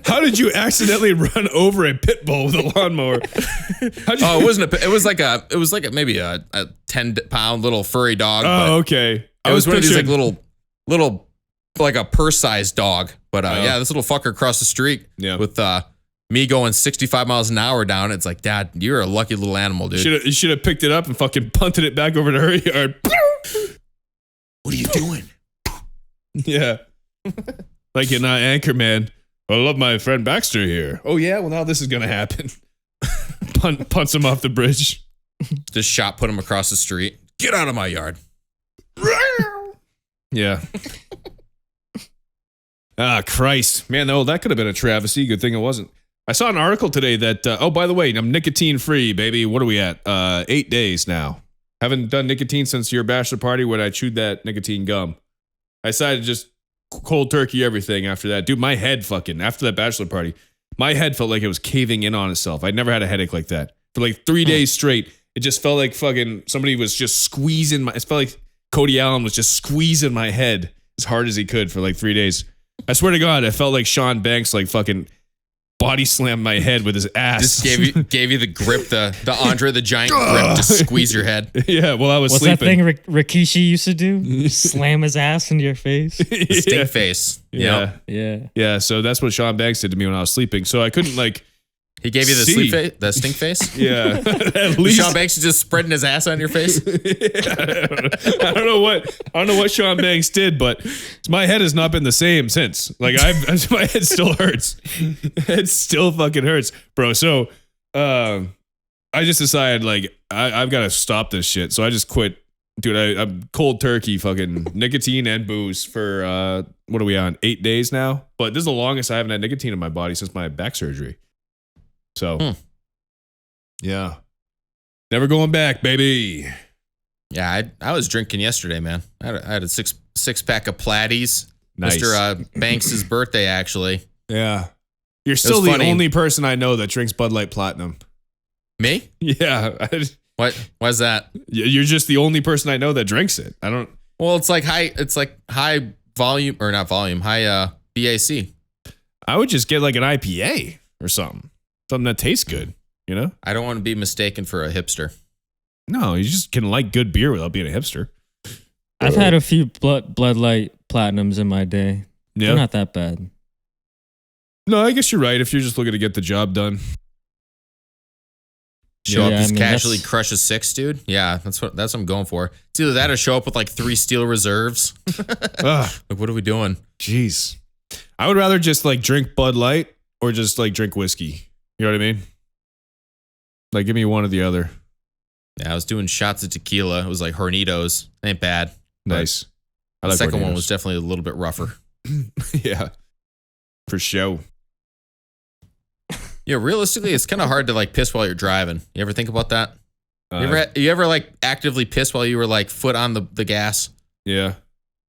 How did you accidentally run over a pit bull with a lawnmower? oh, it wasn't a. It was like maybe a 10-pound little furry dog. but Oh, okay. It was one of these like picturing- little like a purse-sized dog. But yeah, this little fucker across the street with me going 65 miles an hour down. It's like, Dad, you're a lucky little animal, dude. You should have picked it up and fucking punted it back over to her yard. What are you doing? Yeah. Like in Anchorman. I love my friend Baxter here. Oh, yeah? Well, now this is going to happen. Punts him off the bridge. Just shot put him across the street. Get out of my yard. Yeah. Ah, Christ. Man, though, that could have been a travesty. Good thing it wasn't. I saw an article today that, oh, by the way, I'm nicotine free, baby. What are we at? 8 days now. Haven't done nicotine since your bachelor party when I chewed that nicotine gum. I decided to just cold turkey everything after that. Dude, my head fucking, after that bachelor party, my head felt like it was caving in on itself. I'd never had a headache like that. For like 3 days straight, it just felt like fucking somebody was just squeezing my, it felt like Cody Allen was just squeezing my head as hard as he could for like 3 days. I swear to God, I felt like Sean Banks like fucking body slammed my head with his ass. Just gave you the grip, the Andre the Giant grip to squeeze your head. Yeah, well, I was What's sleeping. that thing Rikishi used to do? Slam his ass into your face. The stink face. Yeah. Yeah. Yeah, so that's what Sean Banks did to me when I was sleeping. So I couldn't like, He gave you the See. sleep face, the stink face. yeah, at least Sean Banks is just spreading his ass on your face. I don't know what Sean Banks did, but my head has not been the same since. Like my head still hurts. It still fucking hurts, bro. So, I just decided like I've got to stop this shit. So I just quit, dude. I'm cold turkey, fucking nicotine and booze for what are we on? 8 days now. But this is the longest I haven't had nicotine in my body since my back surgery. So, yeah, never going back, baby. Yeah, I was drinking yesterday, man. I had a six pack of Platties. Nice. Mr. Banks' birthday, actually. Yeah. You're still the funny. only person I know that drinks Bud Light Platinum. Me? Yeah. What? Why's that? You're just the only person I know that drinks it. I don't. Well, it's like high volume or not volume, high BAC. I would just get like an IPA or something. Something that tastes good, you know? I don't want to be mistaken for a hipster. No, you just can like good beer without being a hipster. I've had a few Blood Light Platinums in my day. Yeah. They're not that bad. No, I guess you're right if you're just looking to get the job done. Show Yeah, up, I just mean, casually that's- crush a 6, dude. Yeah, that's what I'm going for. It's either that or show up with like 3 steel reserves. Ugh, Like, what are we doing? jeez. I would rather just like drink Bud Light or just like drink whiskey. You know what I mean? Like, give me one or the other. Yeah, I was doing shots of tequila. It was like Hornitos. Ain't bad. Nice. I The like second one Hornitos. was definitely a little bit rougher. Yeah. For show. Yeah, realistically, it's kind of hard to like piss while you're driving. You ever think about that? You ever like actively piss while you were like foot on the gas? Yeah.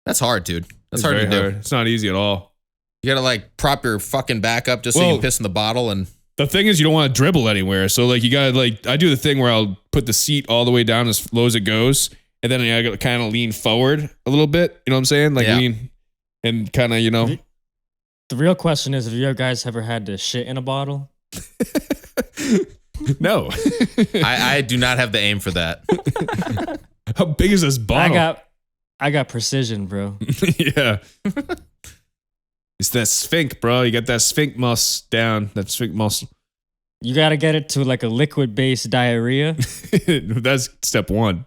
That's hard, dude. That's It's hard to very do. It's not easy at all. You gotta like prop your fucking back up just so you Well- can piss in the bottle and The thing is, you don't want to dribble anywhere. So, like, you gotta, like, I do the thing where I'll put the seat all the way down as low as it goes. And then I gotta kind of lean forward a little bit. You know what I'm saying? Like, Yeah. lean and kind of, you know. The real question is, have you guys ever had to shit in a bottle? No. I do not have the aim for that. How big is this bottle? I got precision, bro. Yeah. It's that sphinx, bro. You got that sphinx muscle down. That sphinx muscle. You got to get it to like a liquid-based diarrhea. That's step one.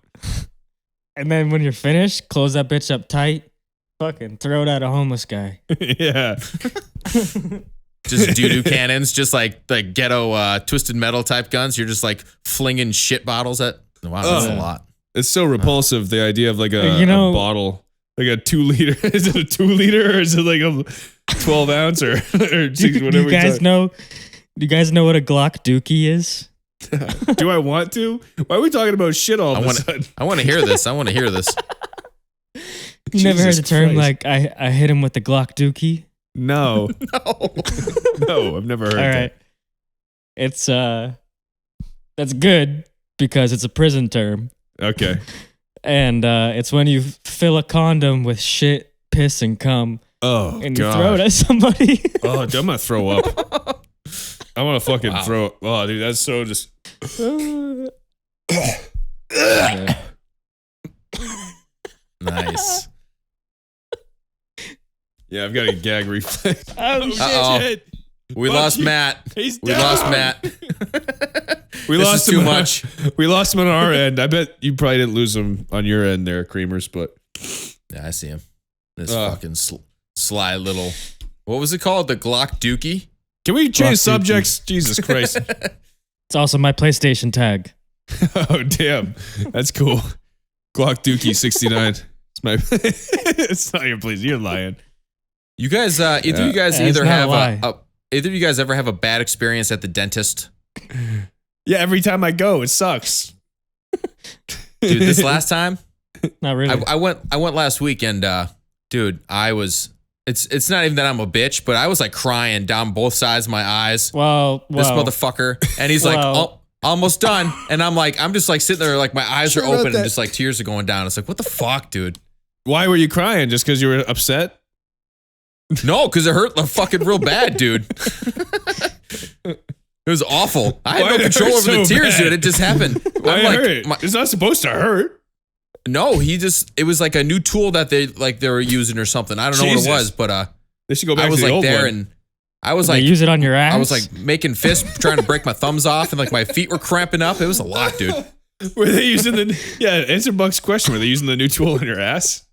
And then when you're finished, close that bitch up tight. Fucking throw it at a homeless guy. Yeah. Just doo-doo cannons, just like the ghetto twisted metal type guns. You're just like flinging shit bottles at. Wow, that's a lot. It's so repulsive, the idea of like a, You know- a bottle. Like a 2 liter. Is it a 2 liter or is it like a 12 ounce or 6, Do whatever you guys we know? Do you guys know what a Glock Dookie is? talk? Do I want to? Why are we talking about shit all of a sudden? I want to hear this. I want to hear this. You never heard Jesus the term Christ. like I hit him with the Glock dookie? No. No. No, I've never heard All right. It's that's good because it's a prison term. that. Okay. And it's when you fill a condom with shit, piss, and cum Oh, and you God. throw it at somebody. Oh, dude, I'm going to throw up. I want to fucking throw. Oh, dude, that's so just. Yeah. Nice. Yeah, I've got a gag reflex. Oh, shit. Uh-oh. Shit. We Fuck lost you. Matt. He's We down. lost Matt. We This lost is too him much. We lost him on our end. I bet you probably didn't lose him on your end there, Creamers, but Yeah, I see him. This fucking sly little. What was it called? The Glock Dookie? can we Glock change dookie. subjects? Jesus Christ. It's also my PlayStation tag. Oh, damn. That's cool. Glock Dookie 69. It's my. It's not your place. You're lying. You guys, either you guys Yeah, it's either not a have lie. either you guys ever have a bad experience at the dentist? Yeah, every time I go, it sucks. Dude, this last time, Not really. I went last week and dude, I was it's not even that I'm a bitch, but I was like crying down both sides of my eyes. well, This motherfucker. And he's like, Well. almost done. And I'm just like sitting there, like my eyes Sure are about open that. and just like tears are going down. It's like, what the fuck, dude? Why were you crying? Just because you were upset? No, because it hurt fucking real bad, dude. It was awful. I Why had no it control hurt over the so tears, bad? dude. It just happened. Why I'm like, hurt? It's not supposed to hurt. no, it was like a new tool that they were using or something. I don't know what Jesus. it was, but They should go back I was to the like old there one. and I was They like, use it on your ass. I was like making fists, trying to break my thumbs off, and like my feet were cramping up. It was a lot, dude. Were they using the? Yeah, answer Buck's question. Were they using the new tool in your ass?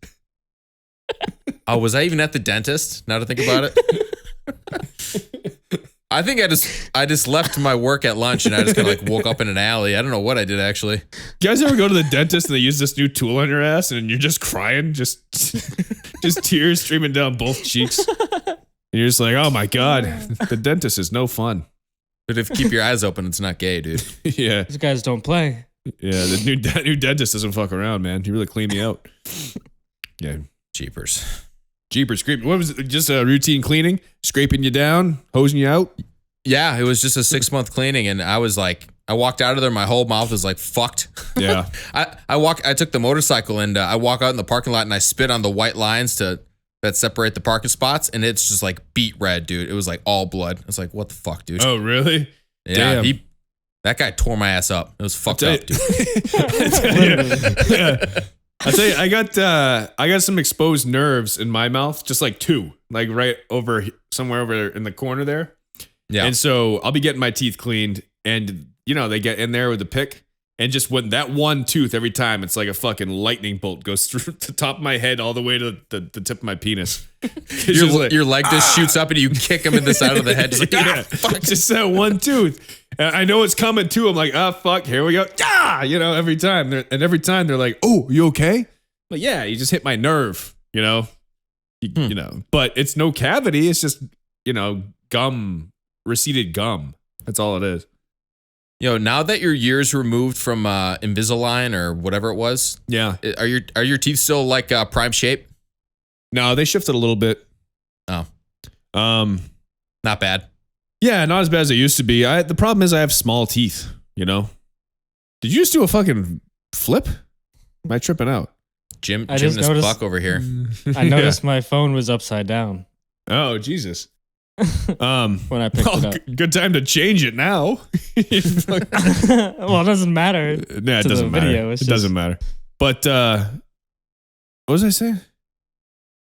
Oh, was I even at the dentist? Now to think about it. I think I just left my work at lunch and I just kind of like woke up in an alley. I don't know what I did actually. You guys ever go to the dentist and they use this new tool on your ass and you're just crying, just tears streaming down both cheeks, and you're just like, oh my god, the dentist is no fun. But if you keep your eyes open, it's not gay, dude. Yeah, These guys don't play. yeah. The new dentist doesn't fuck around, man. He really cleaned me out. Yeah, Jeepers. jeepers creeping. What was it? Just a routine cleaning, scraping you down, hosing you out. Yeah, it was just a 6-month cleaning, and I was like, I walked out of there, my whole mouth was like fucked. Yeah. I took the motorcycle and I walk out in the parking lot and I spit on the white lines that separate the parking spots, and it's just like beet red, dude. It was like all blood. I was like, what the fuck, dude? Oh really? yeah, damn. that guy tore my ass up. It was fucked I'll up, dude. I'll tell you, I got some exposed nerves in my mouth, just like two, like right over somewhere over in the corner there. Yeah. And so I'll be getting my teeth cleaned, and they get in there with a pick, and just when that one tooth every time, it's like a fucking lightning bolt goes through the top of my head all the way to the tip of my penis. Your leg just shoots up and you kick him in the side of the head. Just like, Yeah, fuck, just that one tooth. And I know it's coming too. I'm like, fuck, here we go. Every time. Every time they're like, oh, you okay? But yeah, you just hit my nerve, You know. But it's no cavity. It's just, gum, receded gum. That's all it is. now that your years removed from Invisalign or whatever it was, Yeah. are your teeth still like prime shape? No, they shifted a little bit. Oh, Not bad. Yeah, not as bad as it used to be. The problem is I have small teeth, Did you just do a fucking flip? Am I tripping out? I just Gymnast noticed- Buck over here. I noticed my phone was upside down Oh, Jesus. when I picked it up. Good time to change it now. Well, it doesn't matter. Nah, it to doesn't the matter. video. It It's just- doesn't matter. But what was I saying?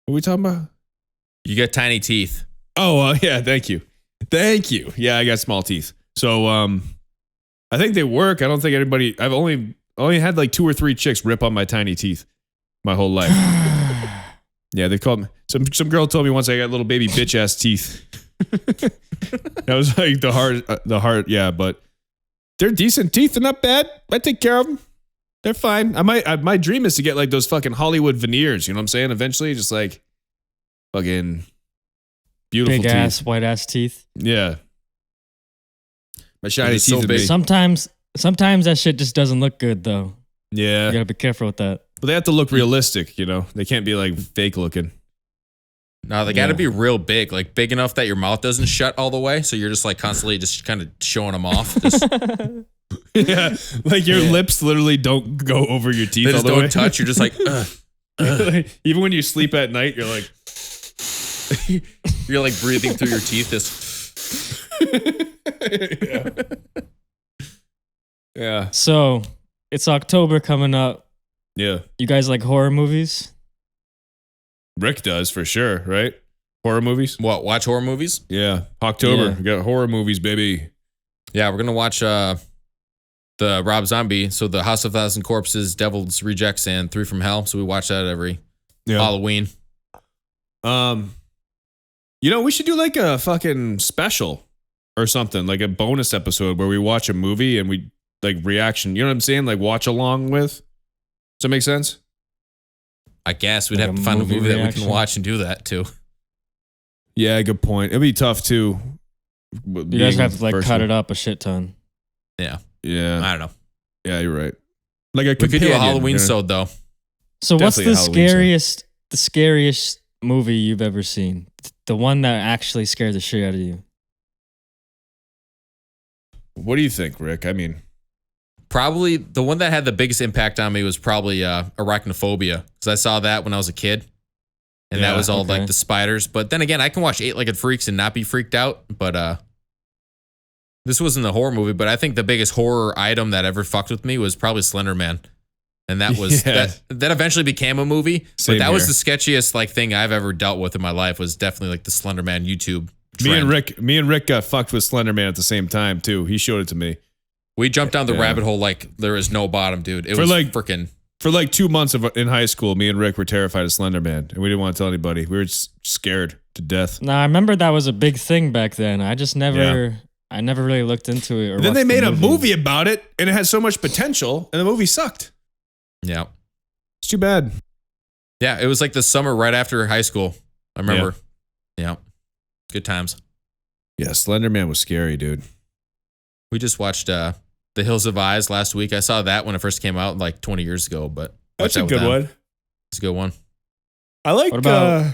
What are we talking about? You got tiny teeth. Oh, yeah. Thank you. Yeah, I got small teeth. So I think they work. I don't think anybody. I've only had like 2 or 3 chicks rip on my tiny teeth my whole life. Yeah, they called me. Some girl told me once I got little baby bitch ass teeth. That was like the hard. Yeah, but they're decent teeth. They're not bad. I take care of them. They're fine. My dream is to get like those fucking Hollywood veneers. You know what I'm saying? Eventually, just like fucking beautiful Big teeth. ass, white ass teeth. Yeah. My shiny It's so teeth. big. Big. Sometimes that shit just doesn't look good though. Yeah. You gotta be careful with that. But they have to look realistic, you know? They can't be like fake looking. No, they got to be real big, like big enough that your mouth doesn't shut all the way. So you're just like constantly just kind of showing them off. Just, Yeah, like your lips literally don't go over your teeth they all just the don't way. touch. You're just like, Even when you sleep at night, you're like, you're like breathing through your teeth. Just yeah, So it's October coming up. yeah. You guys like horror movies? Rick does for sure, right? Horror movies. what? Watch horror movies? Yeah, October. Yeah. We got horror movies, baby. Yeah, we're gonna watch the Rob Zombie. So the House of Thousand Corpses, Devil's Rejects, and Three from Hell. So we watch that every Halloween. You know, we should do like a fucking special or something, like a bonus episode where we watch a movie and we like reaction. You know what I'm saying? Like watch along with. Does that make sense? I guess we'd Like have a to find a movie movie that we reaction? can watch and do that too. Yeah, good point. It'd be tough too. You guys have to like cut it up a shit ton. Yeah, Yeah, I don't know. yeah, you're right. Like a We could do a companion, Halloween you know? sode though. So what's Definitely a the Halloween scariest movie you've ever seen? The one that actually scared the shit out of you. What do you think, Rick? I mean, Probably the one that had the biggest impact on me was probably Arachnophobia, because I saw that when I was a kid, and that Yeah, was all okay. like the spiders. But then again, I can watch Eight-Legged Freaks and not be freaked out. But this wasn't a horror movie, but I think the biggest horror item that ever fucked with me was probably Slender Man, and that was Yeah. that eventually became a movie. Same but that was here. the sketchiest like thing I've ever dealt with in my life. Was definitely like the Slender Man YouTube. me and trend. Rick got fucked with Slender Man at the same time too. He showed it to me. We jumped down the Yeah. rabbit hole like there is no bottom, dude. It For was like- freaking. For like 2 months in high school, me and Rick were terrified of Slender Man, and we didn't want to tell anybody. We were just scared to death. Now I remember that was a big thing back then. I just never, I never really looked into it. Or And then watched they the made a movie about it, and it had so much potential, and the movie sucked. Yeah. It's too bad. Yeah, it was like the summer right after high school. I remember. Yeah. Good times. Yeah, Slender Man was scary, dude. We just watched The Hills of Eyes last week. I saw that when it first came out like 20 years ago, but That's watched a that with good them. one. It's a good one. I like. What about-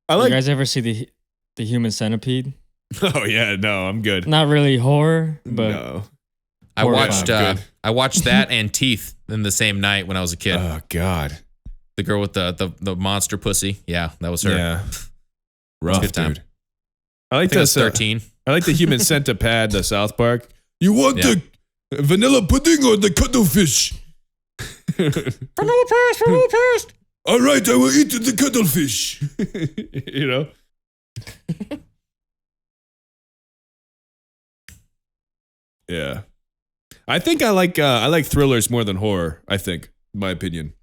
I You like. guys ever see the Human Centipede? Oh yeah, no, I'm good. Not really horror, but No. I Horror watched film. Good. I watched that and Teeth in the same night when I was a kid. Oh God. The girl with the monster pussy. Yeah, that was her. Yeah. Rough, good time. dude. I like I think I was this. 13. I like the Human Centipede, the South Park. You want Yeah. the vanilla pudding or the cuttlefish? Vanilla paste. All right, I will eat the cuttlefish. You know? Yeah. I think I like thrillers more than horror, I think, in my opinion.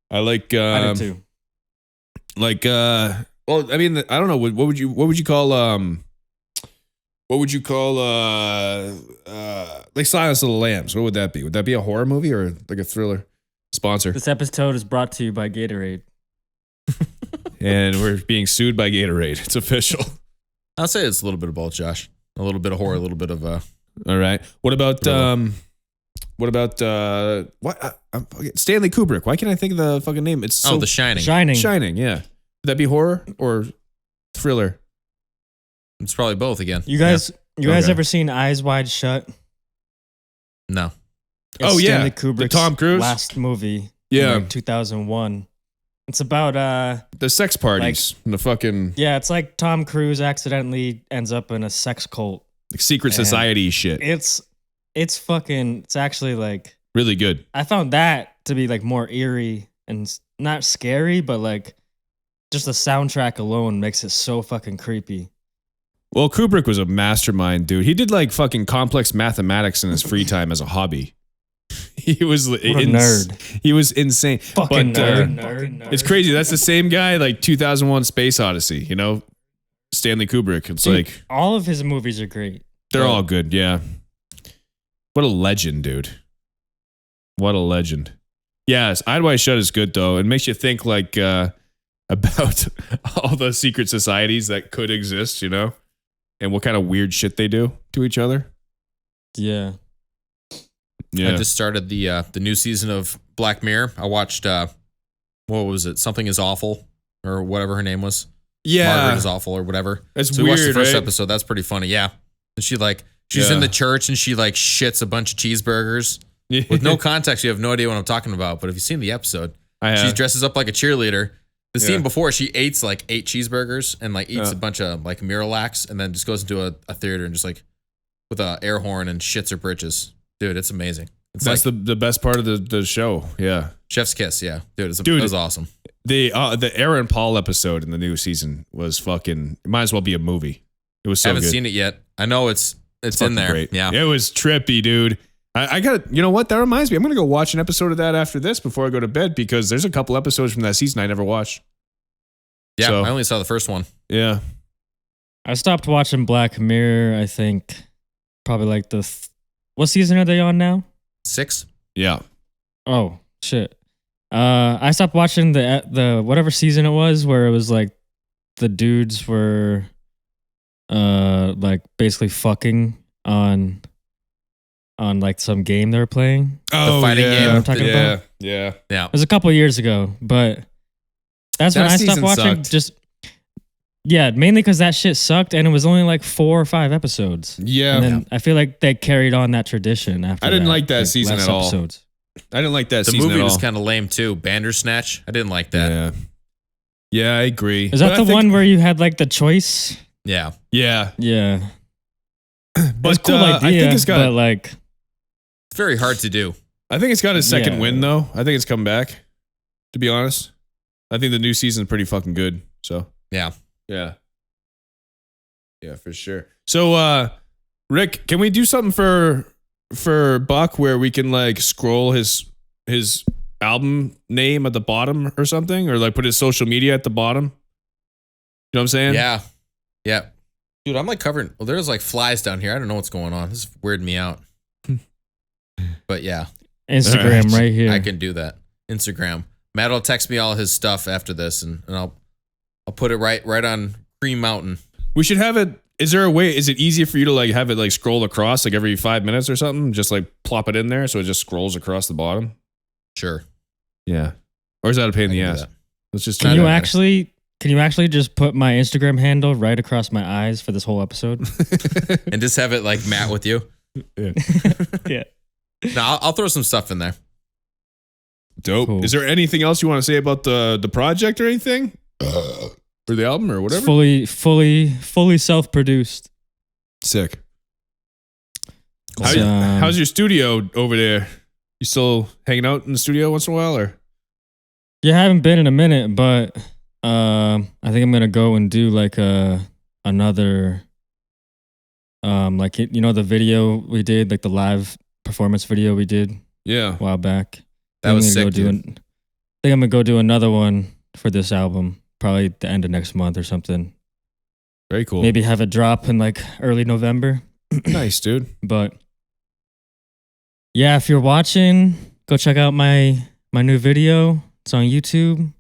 I like I do too. like well, I mean, I don't know, what would you call like Silence of the Lambs? What would that be? Would that be a horror movie or like a thriller? Sponsor. This episode is brought to you by Gatorade. And we're being sued by Gatorade. It's official. I'll say it's a little bit of both, Josh. A little bit of horror, a little bit of All right. What about Thriller. Stanley Kubrick? Why can't I think of the fucking name? It's so The Shining. Shining. Shining, yeah. Would that be horror or thriller? It's probably both again. You guys Okay. ever seen Eyes Wide Shut? No. It's Oh, yeah. Stanley The Kubrick's Tom Cruise? last movie. Yeah. in like 2001. It's about The sex parties and the fucking yeah, it's like Tom Cruise accidentally ends up in a sex cult. like, secret And society shit. It's actually like Really good. I found that to be like more eerie and not scary, but like just the soundtrack alone makes it so fucking creepy. Well, Kubrick was a mastermind, dude. He did like fucking complex mathematics in his free time as a hobby. He was What a nerd. He was insane. Fucking But, nerd. It's crazy. That's the same guy, like 2001 Space Odyssey, you know? Stanley Kubrick. It's Dude, like, all of his movies are great. they're all good, yeah. What a legend, dude. What a legend. Yes, Eyes Wide Shut is good, though. It makes you think, like, about all the secret societies that could exist, you know? And what kind of weird shit they do to each other. Yeah. Yeah. I just started the new season of Black Mirror. I watched what was it? Something is Awful or whatever her name was. Yeah. Margaret is Awful or whatever. That's so we watched the weird, first right? episode. That's pretty funny. Yeah. And she's in the church and she like shits a bunch of cheeseburgers. With no context, you have no idea what I'm talking about. But if you've seen the episode, she dresses up like a cheerleader. The scene before, she eats like 8 cheeseburgers and like eats a bunch of like Miralax and then just goes into a theater and just like with a air horn and shits her britches. Dude, it's amazing. That's like the best part of the show. Yeah. Chef's kiss. Yeah. Dude, it was awesome. The Aaron Paul episode in the new season was fucking, it might as well be a movie. It was so I haven't good. seen it yet. I know it's in there. Great. Yeah. It was trippy, dude. I got, you know what? That reminds me. I'm going to go watch an episode of that after this before I go to bed because there's a couple episodes from that season I never watched. Yeah. So, I only saw the first one. Yeah. I stopped watching Black Mirror, I think, probably like what season are they on now? 6. Yeah. Oh, shit. I stopped watching the whatever season it was where it was like the dudes were like basically fucking on like some game they were playing. Oh, fighting yeah. game. You know what I'm talking about? Yeah. Yeah. It was a couple years ago, but that's when That I stopped season watching. sucked. Just mainly because that shit sucked, and it was only like 4 or 5 episodes. Yeah. And then I feel like they carried on that tradition after. I didn't like that season less at all. episodes. I didn't like that The season movie at was all. kind of lame too. Bandersnatch. I didn't like that. Yeah. Yeah, I agree. Is that But I the think- one where you had like the choice? Yeah. Yeah. Yeah. It's But a cool idea, I think it's got but like, It's very hard to do. I think it's got a second Yeah. win though. I think it's come back. To be honest, I think the new season's pretty fucking good. So Yeah. yeah, for sure. So Rick, can we do something for Buck where we can like scroll his album name at the bottom or something, or like put his social media at the bottom? You know what I'm saying? Yeah. Yeah. Dude, I'm like covered. Well, there's like flies down here. I don't know what's going on. This is weirding me out. But yeah, Instagram Alright. right here. I can do that. Instagram. Matt will text me all his stuff after this and I'll put it right on Cream Mountain. We should have it. Is there a way? Is it easier for you to like have it like scroll across like every 5 minutes or something? Just like plop it in there so it just scrolls across the bottom. Sure. Yeah. Or is that a pain in the I can do ass? that. Let's just try Can you that. actually just put my Instagram handle right across my eyes for this whole episode? And just have it like Matt with you. Yeah. No, I'll throw some stuff in there. Dope. Cool. Is there anything else you want to say about the project or anything? Or the album or whatever? It's fully self-produced. Sick. It's, How's your studio over there? You still hanging out in the studio once in a while or? Yeah, I haven't been in a minute, but I think I'm gonna go and do like another like the video we did, like the live performance video we did Yeah. a while back. That was sick, I dude. think I'm gonna go do another one for this album, probably the end of next month or something. Very cool. Maybe have it drop in like early November. Nice, dude. But yeah, if you're watching, go check out my new video. It's on YouTube.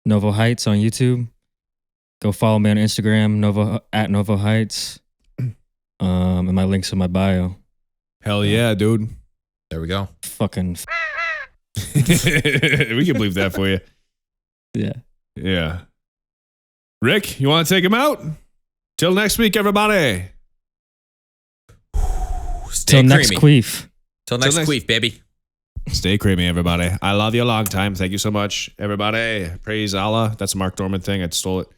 Novo Heights on YouTube. Go follow me on Instagram, @Novo Heights. And my links in my bio. Hell yeah, dude. There we go. Fucking We can believe that for you. yeah. Yeah. Rick, you want to take him out? Till next week, everybody. Stay Till next creamy. queef. Till next next- queef, baby. Stay creamy, everybody. I love you a long time. Thank you so much, everybody. Praise Allah. That's a Mark Dorman thing. I stole it.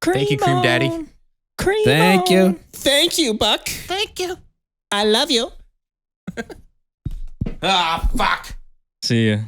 Thank you, Cream Daddy. Cream Thank you. Thank you, Buck. Thank you. I love you. Ah, fuck. See ya.